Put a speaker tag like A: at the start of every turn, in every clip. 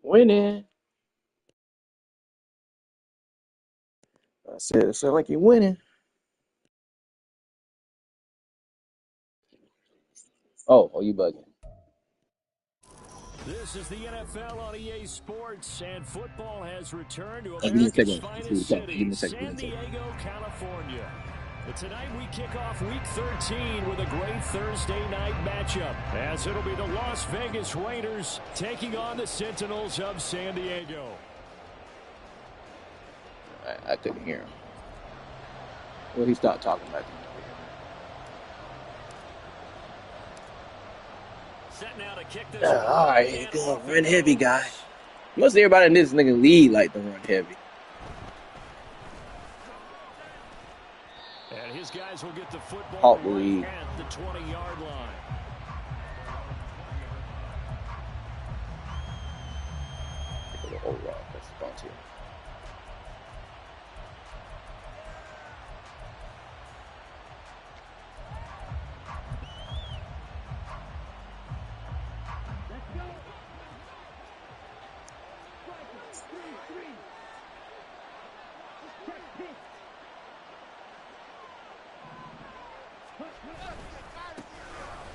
A: Winning. I said it sound like you're winning. Oh, you bugging.
B: This is the NFL on EA Sports, and football has returned to
A: Hey, give me a
B: America's
A: second. Give
B: finest
A: me
B: city,
A: a second. Give me
B: San
A: a second.
B: Diego, California. But tonight we kick off Week 13 with a great Thursday night matchup, as it'll be the Las Vegas Raiders taking on the Sentinels of San Diego.
A: I couldn't hear him. Well, he started talking about it.
B: Now to kick this
A: All right, good. Run heavy, guy. Most everybody in this nigga league like to run heavy.
B: And his guys will get the football
A: Hawk
B: right
A: league.
B: at the 20-yard line.
A: Overall, that's the frontier.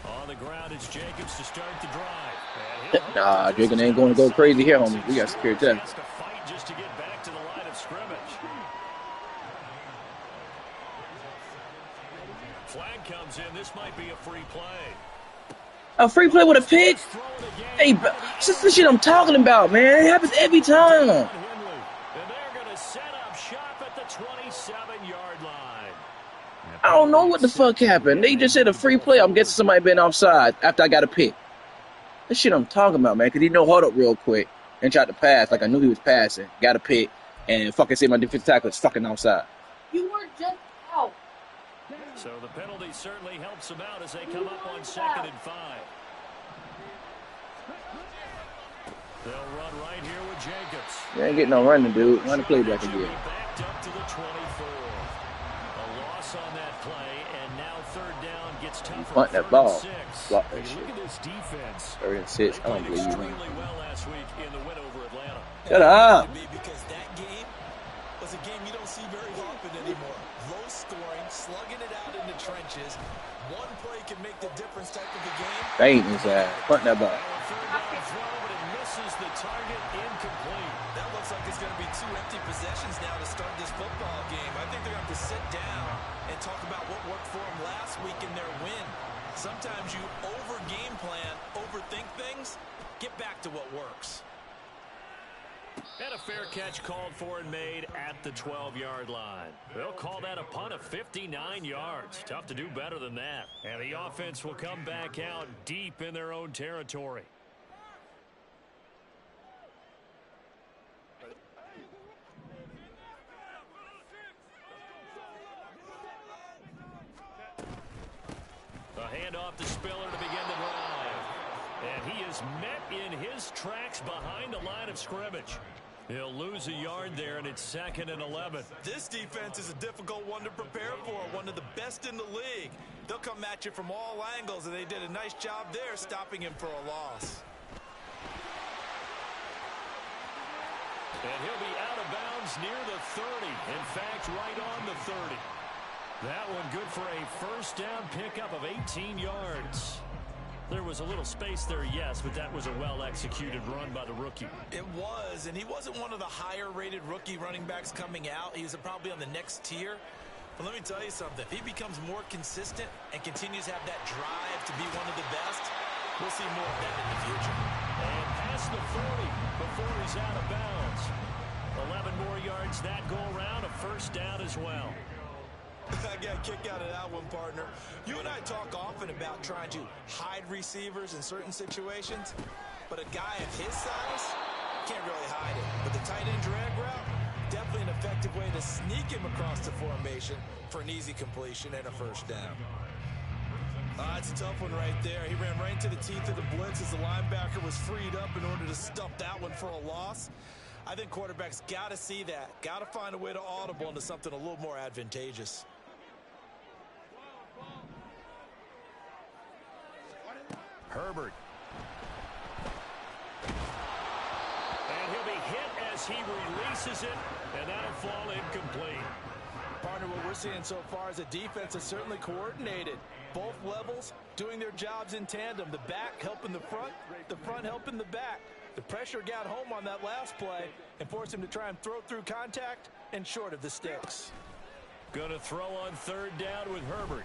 B: On the ground, it's Jacobs to start the drive.
A: Nah, Draken ain't going to go crazy here, homie. We got secured that.
B: To fight just to get back to the line of scrimmage. Flag comes in. This might be a free play.
A: A free play with a pick? Hey, this is the shit I'm talking about, man. It happens every time.
B: And they're going to set up shop at the 27-yard line.
A: I don't know what the fuck happened. They just said a free play. I'm guessing somebody been offside after I got a pick. This shit I'm talking about, man, because he hold up real quick and tried to pass like I knew he was passing. Got a pick, and fucking said my defensive tackle is fucking outside.
C: You were just out.
B: So the penalty certainly helps them out as they come up on 2nd and 5. They'll run right here with Jacobs.
A: You ain't getting no running, dude. Run the play back again.
B: Backed up to the 24. A loss on that play, and now 3rd down gets tougher.
A: Punt that ball.
B: 6.
A: Block that shit.
B: Look at this defense.
A: 3rd and 6. I don't believe you.
B: Extremely well last week in the win over Atlanta.
A: Shut up.
D: Because that game was a game you don't see very often anymore. Low scoring, slugging it out in the trenches. One play can make the difference type of a game.
A: Ain't his ass. Punt that ball.
B: 3rd down throw, but it misses the target, incomplete.
D: That looks like it's going to be 2 empty possessions now to start this football game. I think they're going to have to sit down and talk about what worked for them last week in their win. Sometimes you over-game plan, overthink things, get back to what works.
B: And a fair catch called for and made at the 12-yard line. They'll call that a punt of 59 yards. Tough to do better than that. And the offense will come back out deep in their own territory. A handoff to Spiller to begin the drive. And he is met in his tracks behind the line of scrimmage. He'll lose a yard there, and it's 2nd and 11.
D: This defense is a difficult one to prepare for, one of the best in the league. They'll come at you from all angles, and they did a nice job there stopping him for a loss.
B: And he'll be out of bounds near the 30. In fact, right on the 30. That one good for a 1st down pickup of 18 yards. There was a little space there, yes, but that was a well-executed run by the rookie.
D: It was, and he wasn't one of the higher-rated rookie running backs coming out. He was probably on the next tier. But let me tell you something. If he becomes more consistent and continues to have that drive to be one of the best, we'll see more of that in the future.
B: And past the 40 before he's out of bounds. 11 more yards that go around, a 1st down as well.
D: I got a kick out of that one, partner. You and I talk often about trying to hide receivers in certain situations, but a guy of his size can't really hide it. But the tight end drag route, definitely an effective way to sneak him across the formation for an easy completion and a 1st down. It's a tough one right there. He ran right into the teeth of the blitz as the linebacker was freed up in order to stump that one for a loss. I think quarterbacks got to see that, got to find a way to audible into something a little more advantageous.
B: Herbert. as he releases it, and that'll fall incomplete.
D: Partner, what we're seeing so far is a defense that's certainly coordinated. Both levels doing their jobs in tandem. The back helping the front helping the back. The pressure got home on that last play and forced him to try and throw through contact and short of the sticks.
B: Going to throw on third down with Herbert.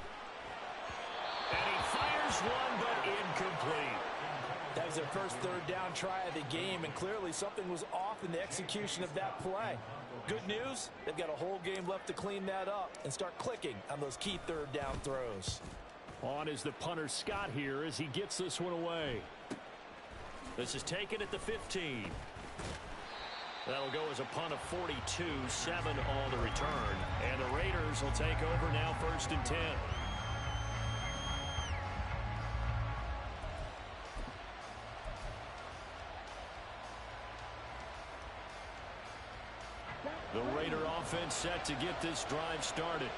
B: And he fires one, but incomplete.
D: That was their first third down try of the game, and clearly something was off in the execution of that play. Good news, they've got a whole game left to clean that up and start clicking on those key third down throws.
B: On is the punter Scott here as he gets this one away. This is taken at the 15. That'll go as a punt of 42, 7 on the return. And the Raiders will take over now, 1st and 10. The Raider offense set to get this drive started.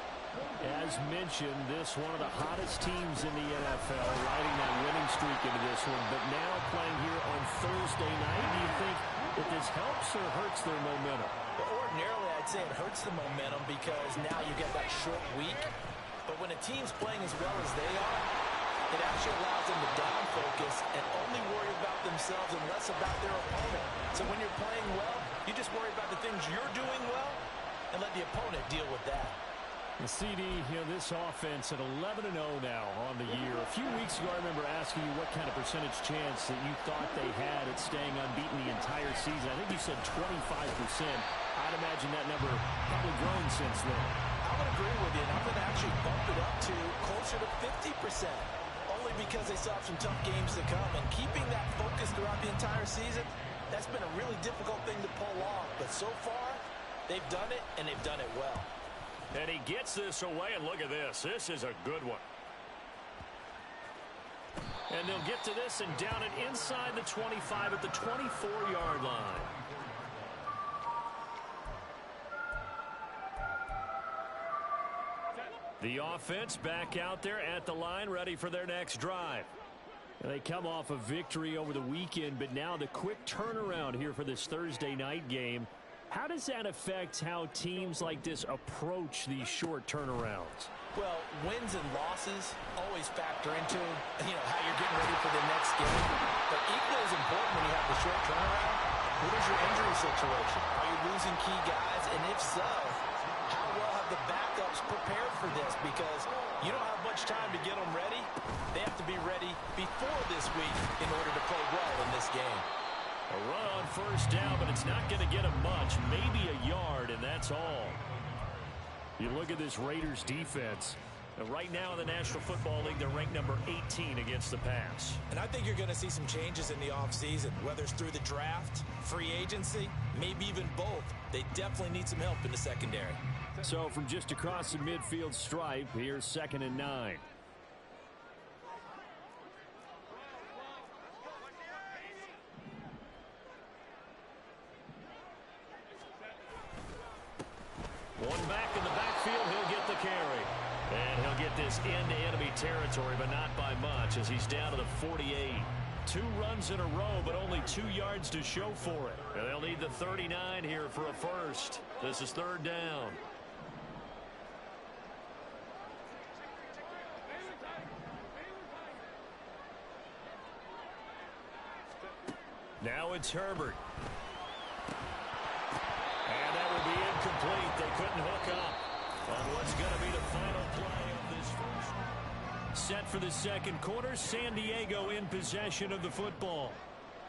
B: As mentioned, this one of the hottest teams in the NFL, riding that winning streak into this one, but now playing here on Thursday night. Do you think that this helps or hurts their momentum?
D: Well, ordinarily, I'd say it hurts the momentum because now you get that short week. But when a team's playing as well as they are, it actually allows them to down focus and only worry about themselves and less about their opponent. So when you're playing well, you just worry about the things you're doing well and let the opponent deal with that.
B: The CD, this offense at 11-0 now on the year. A few weeks ago, I remember asking you what kind of percentage chance that you thought they had at staying unbeaten the entire season. I think you said 25%. I'd imagine that number probably grown since then.
D: I would agree with you, and I'm going to actually bump it up to closer to 50%, only because they still have some tough games to come. And keeping that focus throughout the entire season, that's been a really difficult thing to pull off. But so far, they've done it, and they've done it well.
B: And he gets this away, and look at this. This is a good one. And they'll get to this and down it inside the 25 at the 24-yard line. The offense back out there at the line, ready for their next drive. And they come off a victory over the weekend, but now the quick turnaround here for this Thursday night game. How does that affect how teams like this approach these short turnarounds?
D: Well, wins and losses always factor into, how you're getting ready for the next game. But equally as important when you have the short turnaround, what is your injury situation? Are you losing key guys? And if so, how well have the backups prepared for this? Because you don't have much time to get them ready. They have to be ready before this week in order to play well in this game.
B: A run on first down, but it's not going to get him much. Maybe a yard, and that's all. You look at this Raiders defense. Right now in the National Football League, they're ranked number 18 against the pass.
D: And I think you're going to see some changes in the offseason, whether it's through the draft, free agency, maybe even both. They definitely need some help in the secondary.
B: So from just across the midfield stripe, here's 2nd and 9. One back in the backfield, he'll get the carry. And he'll get this into enemy territory, but not by much as he's down to the 48. 2 runs in a row, but only 2 yards to show for it. And they'll need the 39 here for a first. This is 3rd down. Now it's Herbert. And that will be incomplete. They couldn't hook up on what's going to be the final play of this first. Set for the second quarter, San Diego in possession of the football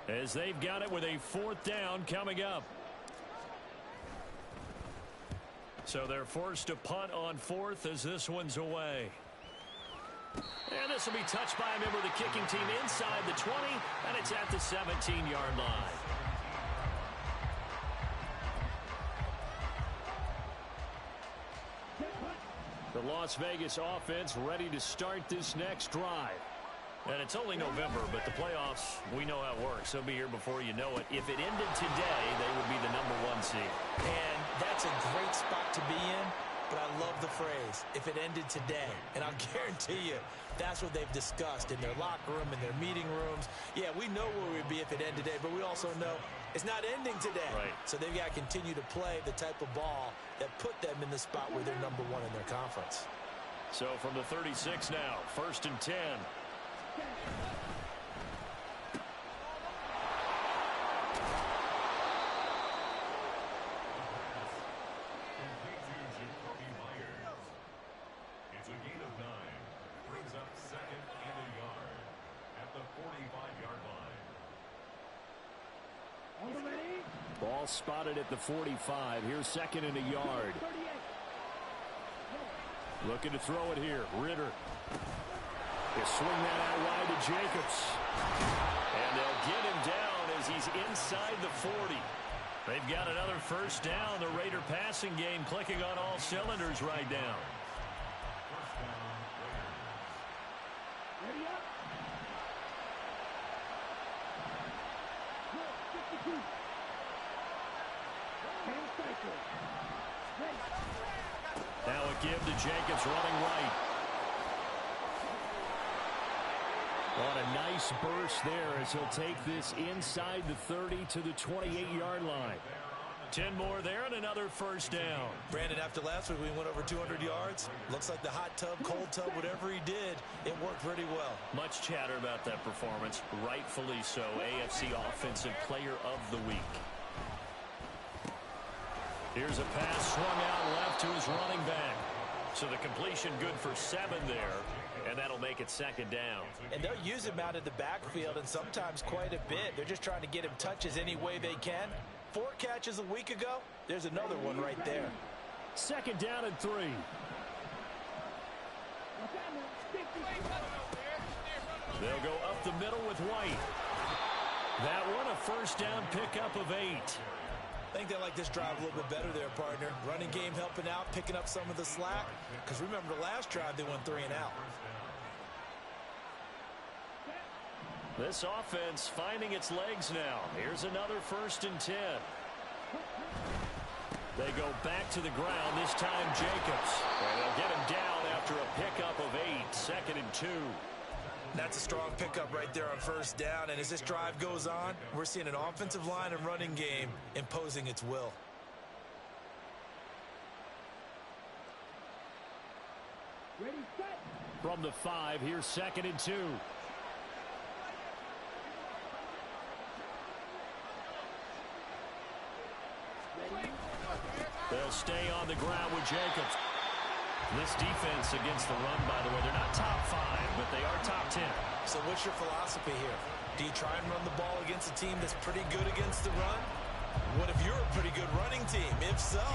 B: as they've got it with a 4th down coming up. So they're forced to punt on 4th as this one's away. And this will be touched by a member of the kicking team inside the 20, and it's at the 17-yard line. The Las Vegas offense ready to start this next drive. And it's only November, but the playoffs, we know how it works. They'll be here before you know it. If it ended today, they would be the #1 seed.
D: And that's a great spot to be in but I love the phrase, if it ended today. And I'll guarantee you, that's what they've discussed in their locker room, in their meeting rooms. Yeah, we know where we'd be if it ended today, but we also know it's not ending today.
B: Right. So
D: they've got to continue to play the type of ball that put them in the spot where they're #1 in their conference.
B: So from the 36 now, 1st and 10.
E: It's a gain of 9. Brings up 2nd and a yard at the 45-yard line.
B: Ball spotted at the 45. Here's 2nd and a yard. Looking to throw it here. Ritter. They swing that out wide to Jacobs. And they'll get him down as he's inside the 40. They've got another 1st down. The Raider passing game clicking on all cylinders right now. Now a give to Jacobs running right. What a nice burst there as he'll take this inside the 30 to the 28-yard line. 10 more there and another 1st down.
D: Brandon, after last week we went over 200 yards. Looks like the hot tub, cold tub, whatever he did, it worked pretty well.
B: Much chatter about that performance. Rightfully so. AFC Offensive Player of the Week. Here's a pass swung out left to his running back. So the completion good for 7 there, and that'll make it 2nd down.
D: And they'll use him out of the backfield, and sometimes quite a bit. They're just trying to get him touches any way they can. 4 catches a week ago. There's another one right there.
B: 2nd down and 3. They'll go up the middle with White. That one a 1st down pickup of 8.
D: I think they like this drive a little bit better there, partner. Running game helping out, picking up some of the slack. Because remember the last drive, they went 3 and out.
B: This offense finding its legs now. Here's another 1st and 10. They go back to the ground, this time Jacobs. And they'll get him down after a pickup of 8, 2nd and 2.
D: That's a strong pickup right there on 1st down. And as this drive goes on, we're seeing an offensive line and running game imposing its will.
F: Ready, set.
B: From the 5, here's 2nd and 2. They'll stay on the ground with Jacobs. This defense against the run, by the way, they're not top 5, but they are top 10.
D: So what's your philosophy here? Do you try and run the ball against a team that's pretty good against the run? What if you're a pretty good running team? If so,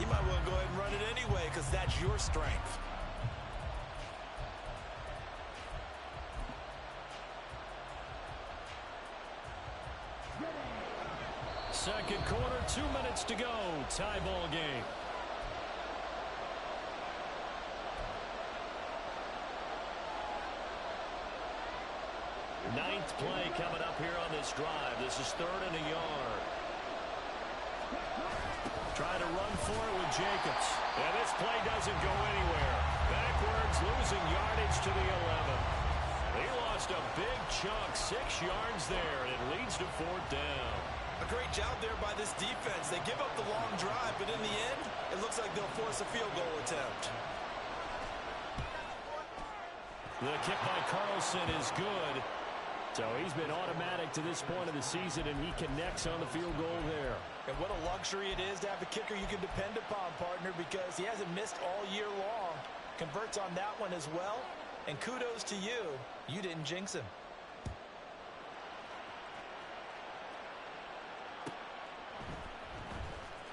D: you might well go ahead and run it anyway because that's your strength.
B: Second quarter, 2 minutes to go. Tie ball game. Ninth play coming up here on this drive. This is 3rd and a yard. Trying to run for it with Jacobs. And this play doesn't go anywhere. Backwards, losing yardage to the 11. He lost a big chunk, 6 yards there, and it leads to 4th down.
D: A great job there by this defense. They give up the long drive, but in the end, it looks like they'll force a field goal attempt.
B: The kick by Carlson is good. So he's been automatic to this point of the season, and he connects on the field goal there.
D: And what a luxury it is to have a kicker you can depend upon, partner, because he hasn't missed all year long. Converts on that one as well. And kudos to you. You didn't jinx him.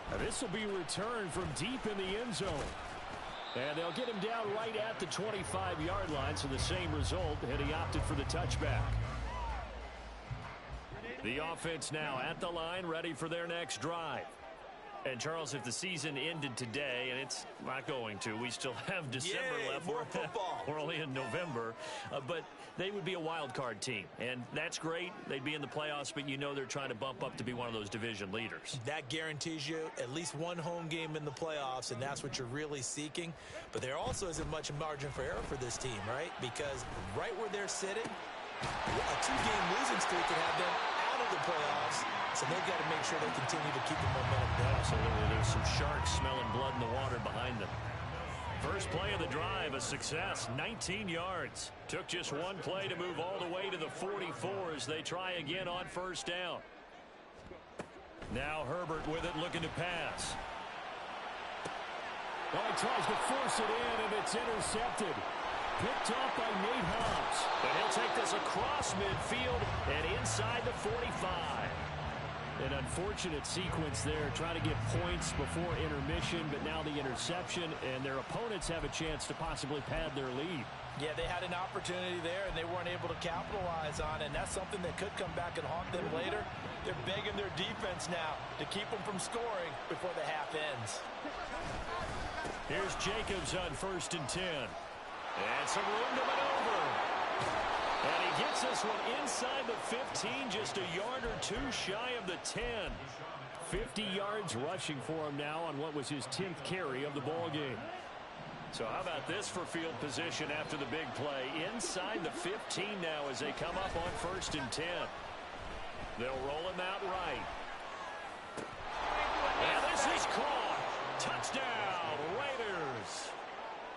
B: Now this will be returned from deep in the end zone. And they'll get him down right at the 25-yard line, so the same result, and he opted for the touchback. The offense now at the line, ready for their next drive. And, Charles, if the season ended today, and it's not going to, we still have December left.
D: More football.
B: We're only in November. But they would be a wild card team, and that's great. They'd be in the playoffs, but you know they're trying to bump up to be one of those division leaders.
D: That guarantees you at least one home game in the playoffs, and that's what you're really seeking. But there also isn't much margin for error for this team, right? Because right where they're sitting, a 2-game losing streak could have them out of the playoffs. So they've got to make sure they continue to keep the momentum going.
B: Absolutely. There's some sharks smelling blood in the water behind them. First play of the drive, a success, 19 yards. Took just one play to move all the way to the 44 as they try again on first down. Now Herbert with it, looking to pass.
F: Well, he tries to force it in, and it's intercepted. Picked off by Nate Hobbs.
B: But he'll take this across midfield and inside the 45.
F: An unfortunate sequence there, trying to get points before intermission, but now the interception, and their opponents have a chance to possibly pad their lead.
D: Yeah, they had an opportunity there, and they weren't able to capitalize on it, and that's something that could come back and haunt them later. They're begging their defense now to keep them from scoring before the half ends.
B: Here's Jacobs on 1st and 10. And some room to maneuver. And he gets this one inside the 15, just a yard or two shy of the 10.
F: 50 yards rushing for him now on what was his 10th carry of the ball game.
B: So how about this for field position after the big play? Inside the 15 now as they come up on 1st and 10. They'll roll him out right. And this is caught. Touchdown, Raiders.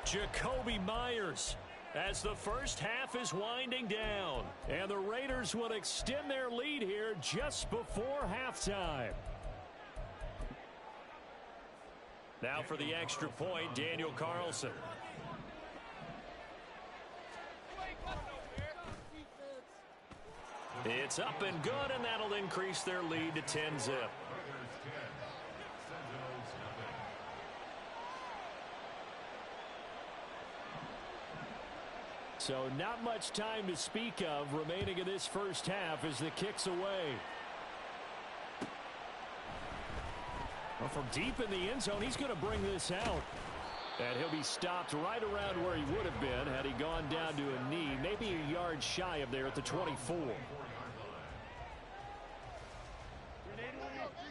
B: Jacoby Myers as the first half is winding down.
F: And the Raiders will extend their lead here just before halftime.
B: Now for the extra point, Daniel Carlson. It's up and good, and that'll increase their lead to 10-zip.
F: So not much time to speak of remaining in this first half as the kick's away. Well, from deep in the end zone, he's going to bring this out. And he'll be stopped right around where he would have been had he gone down to a knee, maybe a yard shy of there at the 24.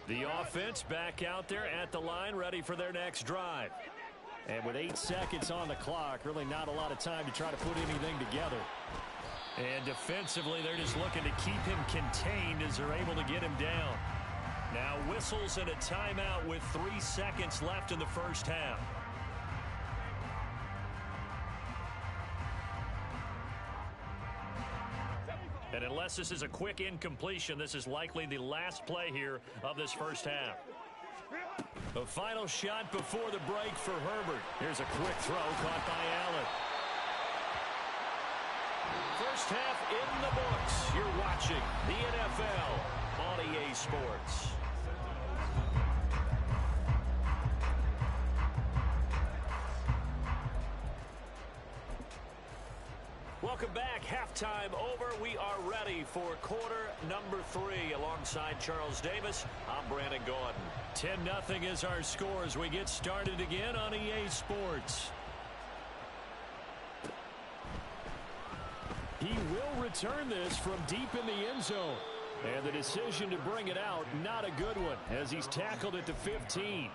B: The offense back out there at the line, ready for their next drive.
F: And with 8 seconds on the clock, really not a lot of time to try to put anything together.
B: And defensively, they're just looking to keep him contained as they're able to get him down. Now whistles and a timeout with 3 seconds left in the first half. And unless this is a quick incompletion, this is likely the last play here of this first half. A final shot before the break for Herbert. Here's a quick throw caught by Allen. First half in the books. You're watching the NFL on EA Sports. Welcome back. Halftime over. We are ready for quarter number 3. Alongside Charles Davis, I'm Brandon Gordon. 10-0 is our score as we get started again on EA Sports.
F: He will return this from deep in the end zone. And the decision to bring it out, not a good one, as he's tackled at the 15.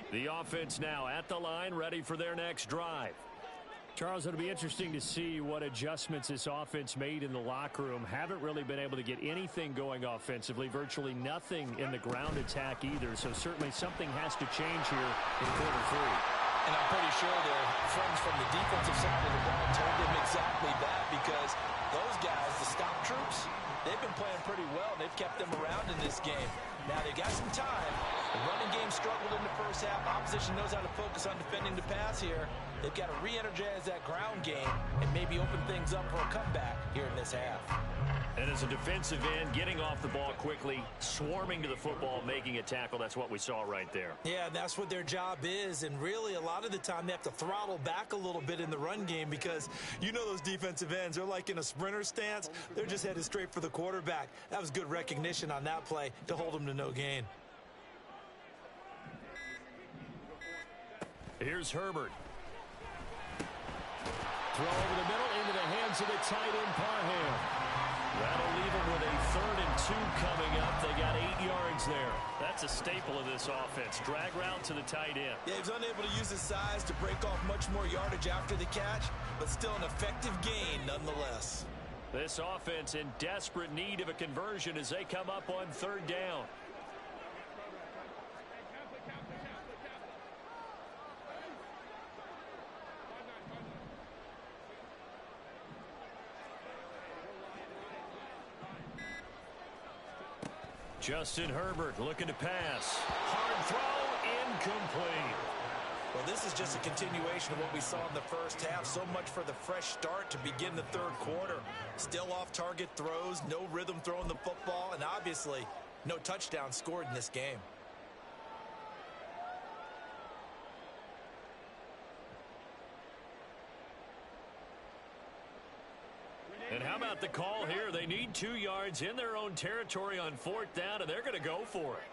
B: The offense now at the line, ready for their next drive.
F: Charles, it'll be interesting to see what adjustments this offense made in the locker room. Haven't really been able to get anything going offensively, virtually nothing in the ground attack either. So certainly something has to change here in quarter 3.
D: And I'm pretty sure their friends from the defensive side of the ball told them exactly that, because those guys, the stop troops, they've been playing pretty well. They've kept them around in this game. Now they've got some time. The running game struggled in the first half. Opposition knows how to focus on defending the pass here. They've got to re-energize that ground game and maybe open things up for a comeback here in this half.
F: And as a defensive end, getting off the ball quickly, swarming to the football, making a tackle, that's what we saw right there.
D: Yeah, that's what their job is, and really a lot of the time they have to throttle back a little bit in the run game because you know those defensive ends, they're like in a sprinter stance. They're just headed straight for the quarterback. That was good recognition on that play to hold them to no gain.
F: Here's Herbert. Throw over the middle into the hands of the tight end, Parham. That'll leave them with a 3rd and 2 coming up. They got 8 yards there. That's a staple of this offense. Drag route to the tight end.
D: Yeah, he was unable to use his size to break off much more yardage after the catch, but still an effective gain nonetheless.
F: This offense in desperate need of a conversion as they come up on 3rd down. Justin Herbert looking to pass. Hard throw, incomplete.
D: Well, this is just a continuation of what we saw in the first half. So much for the fresh start to begin the 3rd quarter. Still off-target throws, no rhythm throwing the football, and obviously no touchdown scored in this game.
F: And how about the call here? They need 2 yards in their own territory on 4th down, and they're going to go for it.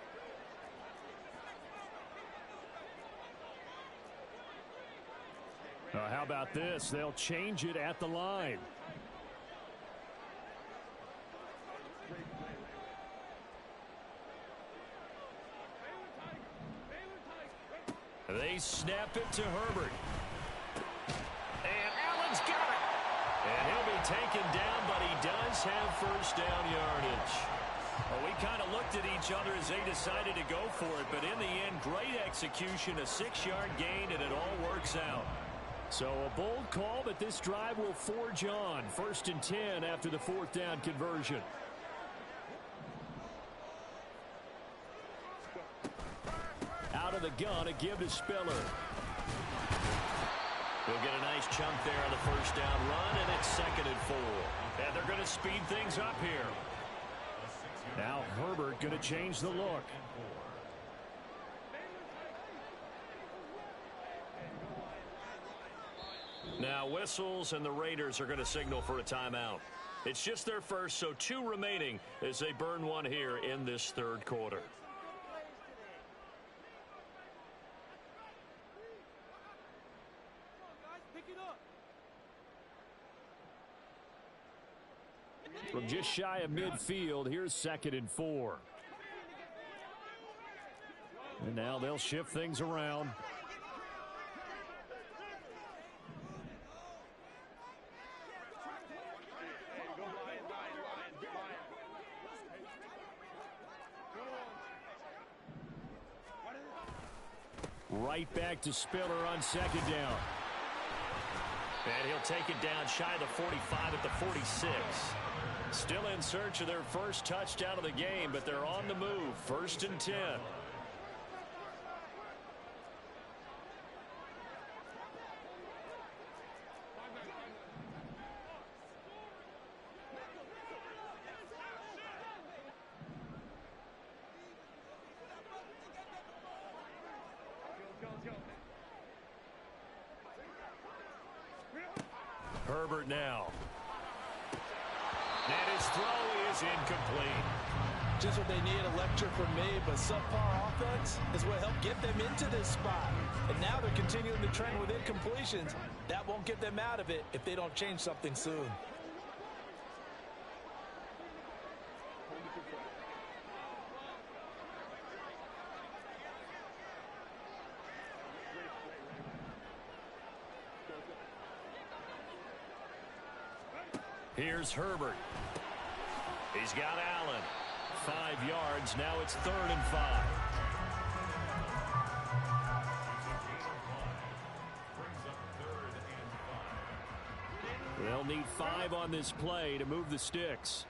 F: How about this? They'll change it at the line. They snap it to Herbert. And Allen's got it. And he'll be taken down, but he does have 1st down yardage. Well, we kind of looked at each other as they decided to go for it, but in the end, great execution, a 6-yard gain, and it all works out. So a bold call, but this drive will forge on. 1st and 10 after the 4th down conversion. Out of the gun, a give to Spiller. They'll get a nice chunk there on the 1st down run, and it's 2nd and 4. And they're going to speed things up here. Now Herbert going to change the look. Now whistles, and the Raiders are going to signal for a timeout. It's just their first, so 2 remaining as they burn one here in this 3rd quarter. From just shy of midfield, here's 2nd and 4. And now they'll shift things around. Right back to Spiller on 2nd down. And he'll take it down shy of the 45 at the 46. Still in search of their first touchdown of the game, but they're on the move. 1st and 10. Herbert now. And his throw is incomplete.
D: Just what they need, a lecture from me, but subpar offense is what helped get them into this spot. And now they're continuing the trend with incompletions. That won't get them out of it if they don't change something soon.
F: Here's Herbert. He's got Allen. 5 yards. Now it's 3rd and 5. They'll need 5 on this play to move the sticks.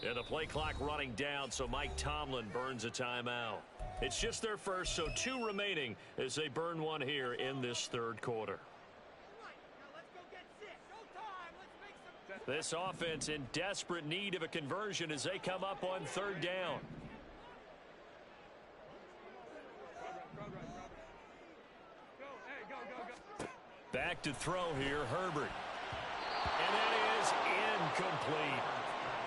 F: And the play clock running down, so Mike Tomlin burns a timeout. It's just their first, so 2 remaining as they burn one here in this third quarter. This offense in desperate need of a conversion as they come up on third down. Back to throw here, Herbert. And that is incomplete.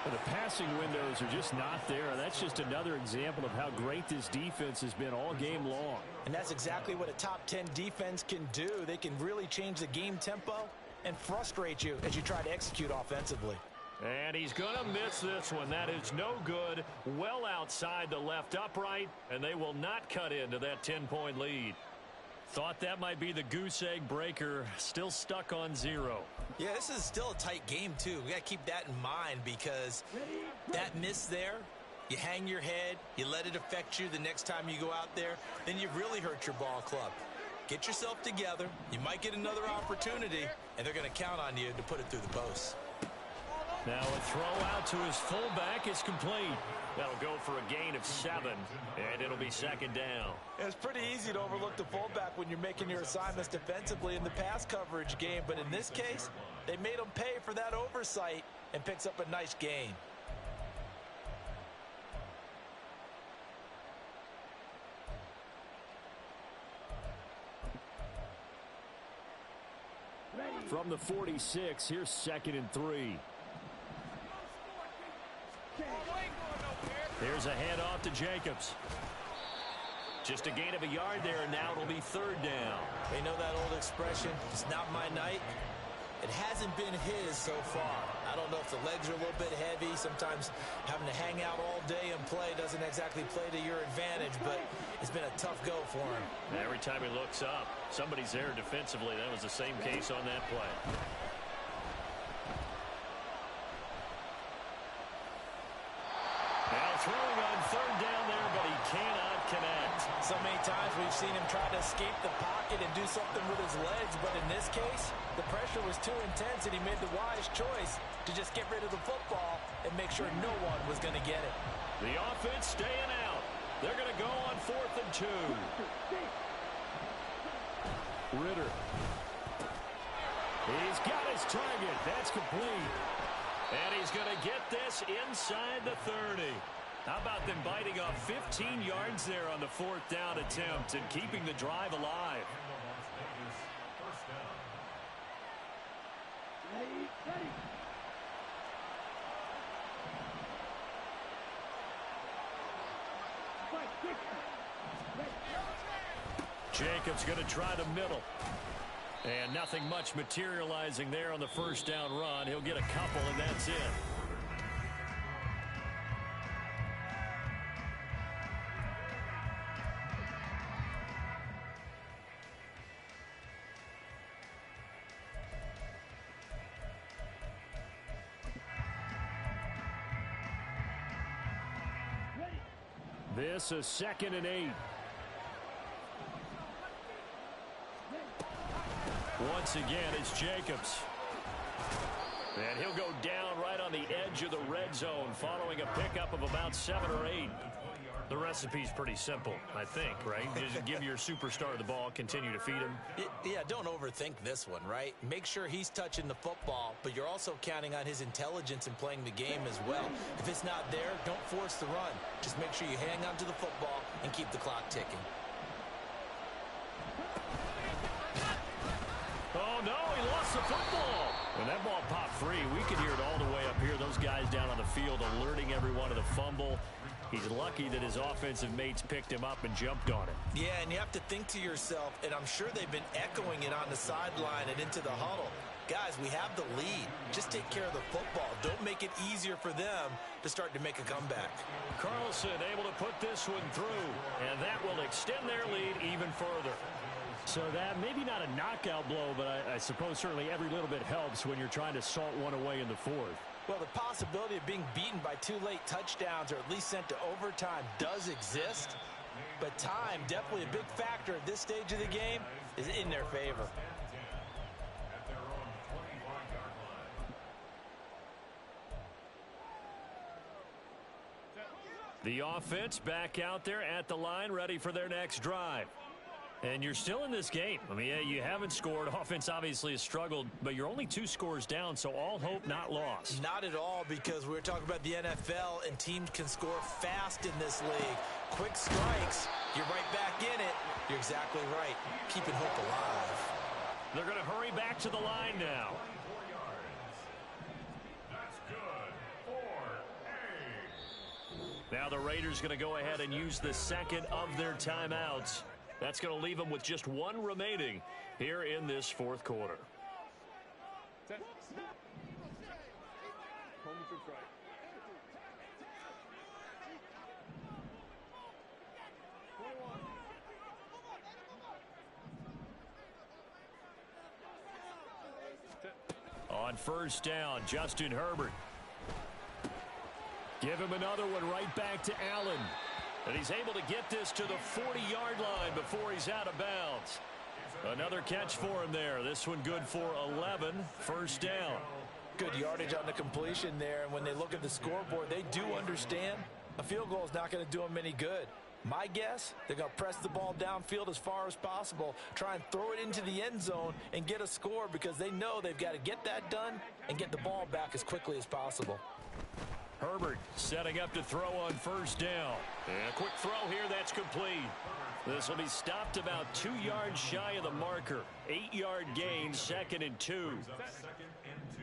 F: The passing windows are just not there. That's just another example of how great this defense has been all game long.
D: And that's exactly what a top 10 defense can do. They can really change the game tempo and frustrate you as you try to execute offensively.
F: And he's going to miss this one. That is no good. Well outside the left upright, and they will not cut into that 10-point lead. Thought that might be the goose egg breaker. Still stuck on 0.
D: Yeah, this is still a tight game, too. We got to keep that in mind because that miss there, you hang your head, you let it affect you the next time you go out there, then you really hurt your ball club. Get yourself together. You might get another opportunity, and they're going to count on you to put it through the post.
F: Now a throw out to his fullback is complete. That'll go for a gain of 7, and it'll be second down.
D: It's pretty easy to overlook the fullback when you're making your assignments defensively in the pass coverage game, but in this case, they made him pay for that oversight and picks up a nice gain.
F: From the 46, here's 2nd and 3. Here's a handoff to Jacobs. Just a gain of a yard there, and now it'll be third down.
D: They know that old expression, it's not my night. It hasn't been his so far. I don't know if the legs are a little bit heavy. Sometimes having to hang out all day and play doesn't exactly play to your advantage, but it's been a tough go for him.
F: Every time he looks up, somebody's there defensively. That was the same case on that play. Now throwing on third down there, but he cannot connect.
D: So many times we've seen him try to escape the pocket and do something with his legs, but in this case, the pressure was too intense and he made the wise choice to just get rid of the football and make sure no one was going to get it.
F: The offense staying out. They're going to go on 4th and 2. Ritter. He's got his target. That's complete. And he's going to get this inside the 30. How about them biting off 15 yards there on the 4th down attempt and keeping the drive alive? Jacobs going to try the middle. And nothing much materializing there on the first down run. He'll get a couple, and that's it. This is 2nd and 8. Once again, it's Jacobs. And he'll go down right on the edge of the red zone following a pickup of about 7 or 8. The recipe's pretty simple, I think, right? Just give your superstar the ball, continue to feed him.
D: Yeah, don't overthink this one, right? Make sure he's touching the football, but you're also counting on his intelligence in playing the game as well. If it's not there, don't force the run. Just make sure you hang on to the football and keep the clock ticking.
F: Oh, no, he lost the football. When that ball popped free, we could hear it all the way up here. Those guys down on the field alerting everyone of the fumble. He's lucky that his offensive mates picked him up and jumped on it.
D: Yeah, and you have to think to yourself, and I'm sure they've been echoing it on the sideline and into the huddle. Guys, we have the lead. Just take care of the football. Don't make it easier for them to start to make a comeback.
F: Carlson able to put this one through, and that will extend their lead even further. So that maybe not a knockout blow, but I suppose certainly every little bit helps when you're trying to salt one away in the 4th.
D: Well, the possibility of being beaten by 2 late touchdowns or at least sent to overtime does exist. But time, definitely a big factor at this stage of the game, is in their favor.
F: The offense back out there at the line, ready for their next drive. And you're still in this game. I mean, yeah, you haven't scored. Offense obviously has struggled, but you're only 2 scores down, so all hope not lost.
D: Not at all, because we're talking about the NFL, and teams can score fast in this league. Quick strikes, you're right back in it. You're exactly right. Keeping hope alive.
F: They're going to hurry back to the line now.
E: That's good. 4-8.
F: Now the Raiders going to go ahead and use the second of their timeouts. That's going to leave them with just 1 remaining here in this 4th quarter. On first down, Justin Herbert. Give him another one right back to Allen. And he's able to get this to the 40-yard line before he's out of bounds. Another catch for him there. This one good for 11. First down.
D: Good yardage on the completion there. And when they look at the scoreboard, they do understand a field goal is not going to do them any good. My guess, they're going to press the ball downfield as far as possible, try and throw it into the end zone and get a score, because they know they've got to get that done and get the ball back as quickly as possible.
F: Herbert setting up to throw on first down. And a quick throw here, that's complete. This will be stopped about 2 yards shy of the marker. 8-yard gain, 2nd and 2.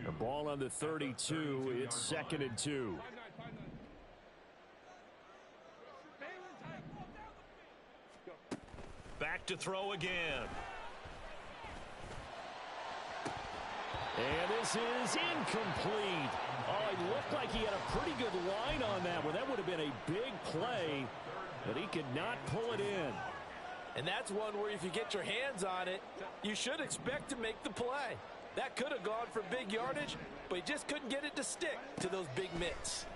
F: The ball on the 32, it's 2nd and 2. Back to throw again. And this is incomplete. Oh, it looked like he had a pretty good line on that one. That would have been a big play, but he could not pull it in.
D: And that's one where if you get your hands on it, you should expect to make the play. That could have gone for big yardage, but he just couldn't get it to stick to those big mitts.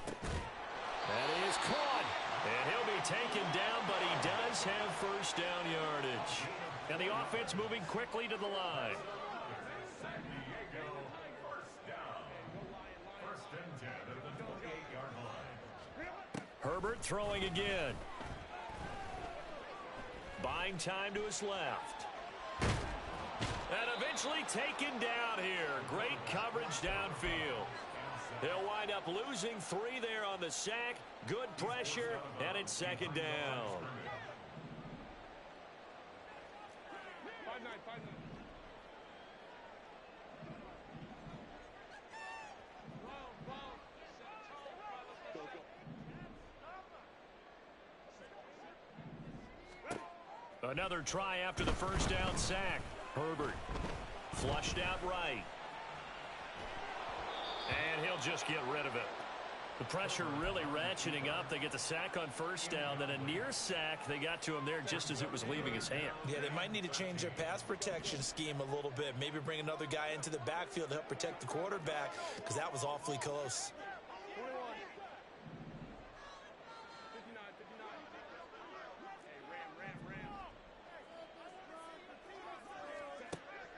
F: That is caught. And he'll be taken down, but he does have first down yardage. And the offense moving quickly to the line. Herbert throwing again. Buying time to his left. And eventually taken down here. Great coverage downfield. They'll wind up losing 3 there on the sack. Good pressure, and it's 2nd down. Another try after the first down sack. Herbert flushed out right. And he'll just get rid of it. The pressure really ratcheting up. They get the sack on first down, then a near sack. They got to him there just as it was leaving his hand.
D: Yeah, they might need to change their pass protection scheme a little bit. Maybe bring another guy into the backfield to help protect the quarterback, because that was awfully close.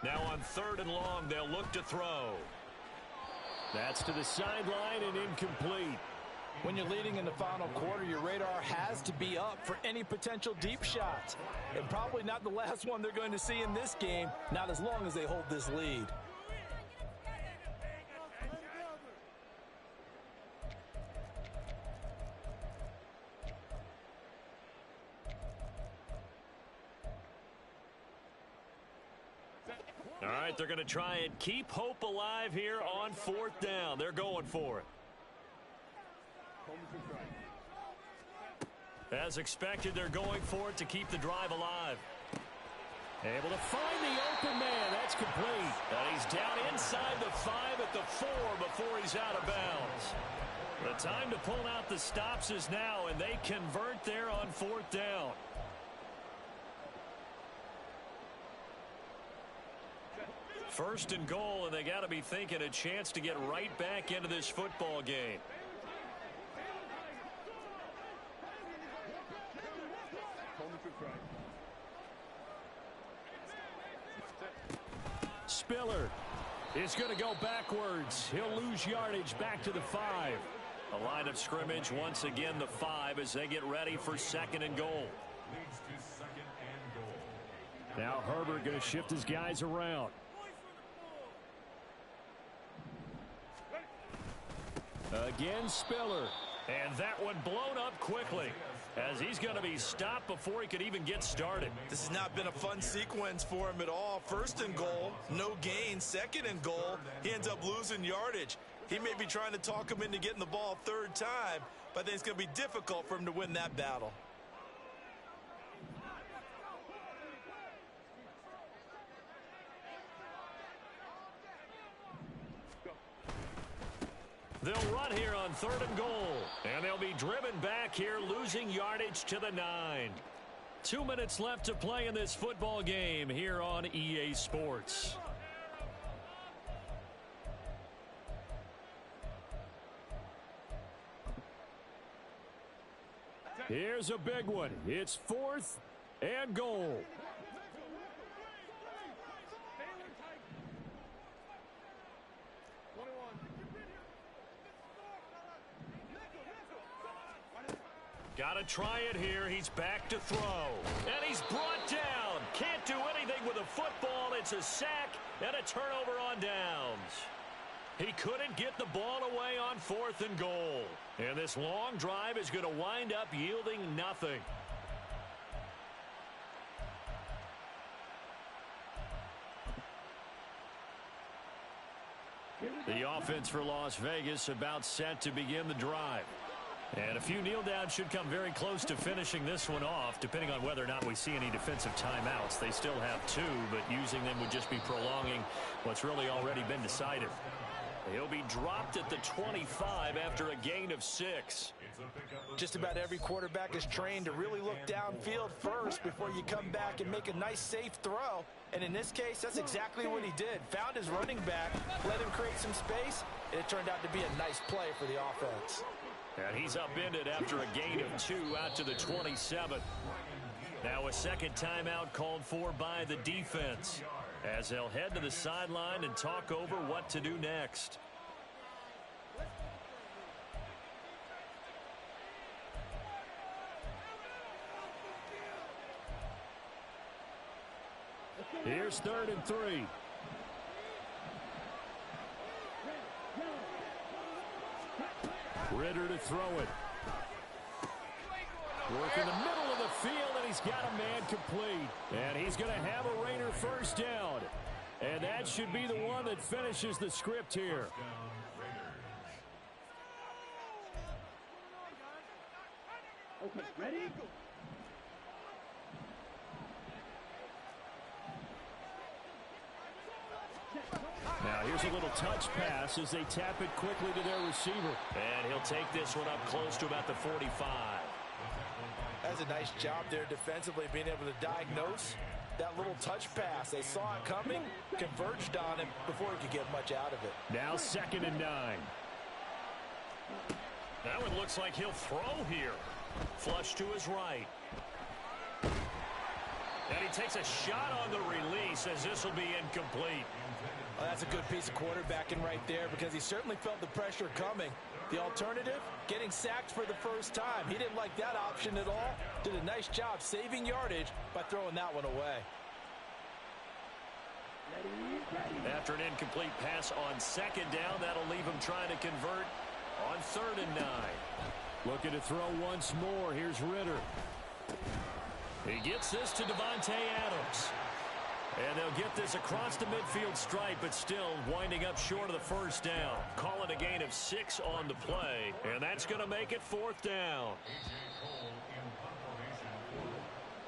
F: Now on 3rd and long, they'll look to throw. That's to the sideline and incomplete.
D: When you're leading in the final quarter, your radar has to be up for any potential deep shots. And probably not the last one they're going to see in this game, not as long as they hold this lead.
F: All right, they're going to try and keep hope alive here on 4th down. They're going for it. As expected, they're going for it to keep the drive alive. Able to find the open man. That's complete. And he's down inside the 5 at the 4 before he's out of bounds. The time to pull out the stops is now, and they convert there on 4th down. First and goal, and they got to be thinking a chance to get right back into this football game. Spiller is going to go backwards. He'll lose yardage back to the 5. A line of scrimmage, once again the 5 as they get ready for 2nd and goal.
E: Leads to 2nd and goal.
F: Now Herbert going to shift his guys around. Again, Spiller. And that one blown up quickly as he's going to be stopped before he could even get started.
D: This has not been a fun sequence for him at all. 1st and goal, no gain. 2nd and goal, he ends up losing yardage. He may be trying to talk him into getting the ball 3rd time, but I think it's going to be difficult for him to win that battle.
F: They'll run here on 3rd and goal. And they'll be driven back here, losing yardage to the 9. 2 minutes left to play in this football game here on EA Sports. Here's a big one. It's 4th and goal. Got to try it here. He's back to throw. And he's brought down. Can't do anything with a football. It's a sack and a turnover on downs. He couldn't get the ball away on 4th and goal. And this long drive is going to wind up yielding nothing. The offense for Las Vegas about set to begin the drive. And a few kneel downs should come very close to finishing this one off, depending on whether or not we see any defensive timeouts. They still have 2, but using them would just be prolonging what's really already been decided. He'll be dropped at the 25 after a gain of 6.
D: Just about every quarterback is trained to really look downfield first before you come back and make a nice safe throw. And in this case, that's exactly what he did. Found his running back, let him create some space, and it turned out to be a nice play for the offense.
F: And he's upended after a gain of 2 out to the 27. Now a second timeout called for by the defense as they'll head to the sideline and talk over what to do next. Here's 3rd and 3. Ritter to throw it. Work in the middle of the field, and he's got a man complete. And he's going to have a Raider first down. And that should be the one that finishes the script here.
C: Okay, ready?
F: Now here's a little touch pass as they tap it quickly to their receiver. And he'll take this one up close to about the 45.
D: That's a nice job there defensively, being able to diagnose that little touch pass. They saw it coming, converged on him before he could get much out of it.
F: Now 2nd and 9. That one looks like he'll throw here. Flush to his right. And he takes a shot on the release as this will be incomplete.
D: Well, that's a good piece of quarterbacking right there because he certainly felt the pressure coming. The alternative, getting sacked for the first time. He didn't like that option at all. Did a nice job saving yardage by throwing that one away.
F: After an incomplete pass on 2nd down, that'll leave him trying to convert on 3rd and 9. Looking to throw once more. Here's Ritter. He gets this to Devontae Adams. And they'll get this across the midfield stripe, but still winding up short of the first down. Call it a gain of 6 on the play, and that's going to make it 4th down.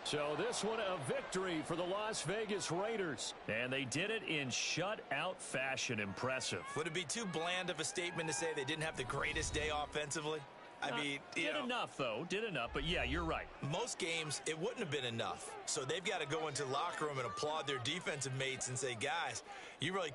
F: So this one a victory for the Las Vegas Raiders. And they did it in shutout fashion. Impressive.
D: Would it be too bland of a statement to say they didn't have the greatest day offensively? I mean,
F: did enough, though. Did enough. But, yeah, you're right.
D: Most games, it wouldn't have been enough. So they've got to go into the locker room and applaud their defensive mates and say, guys, you really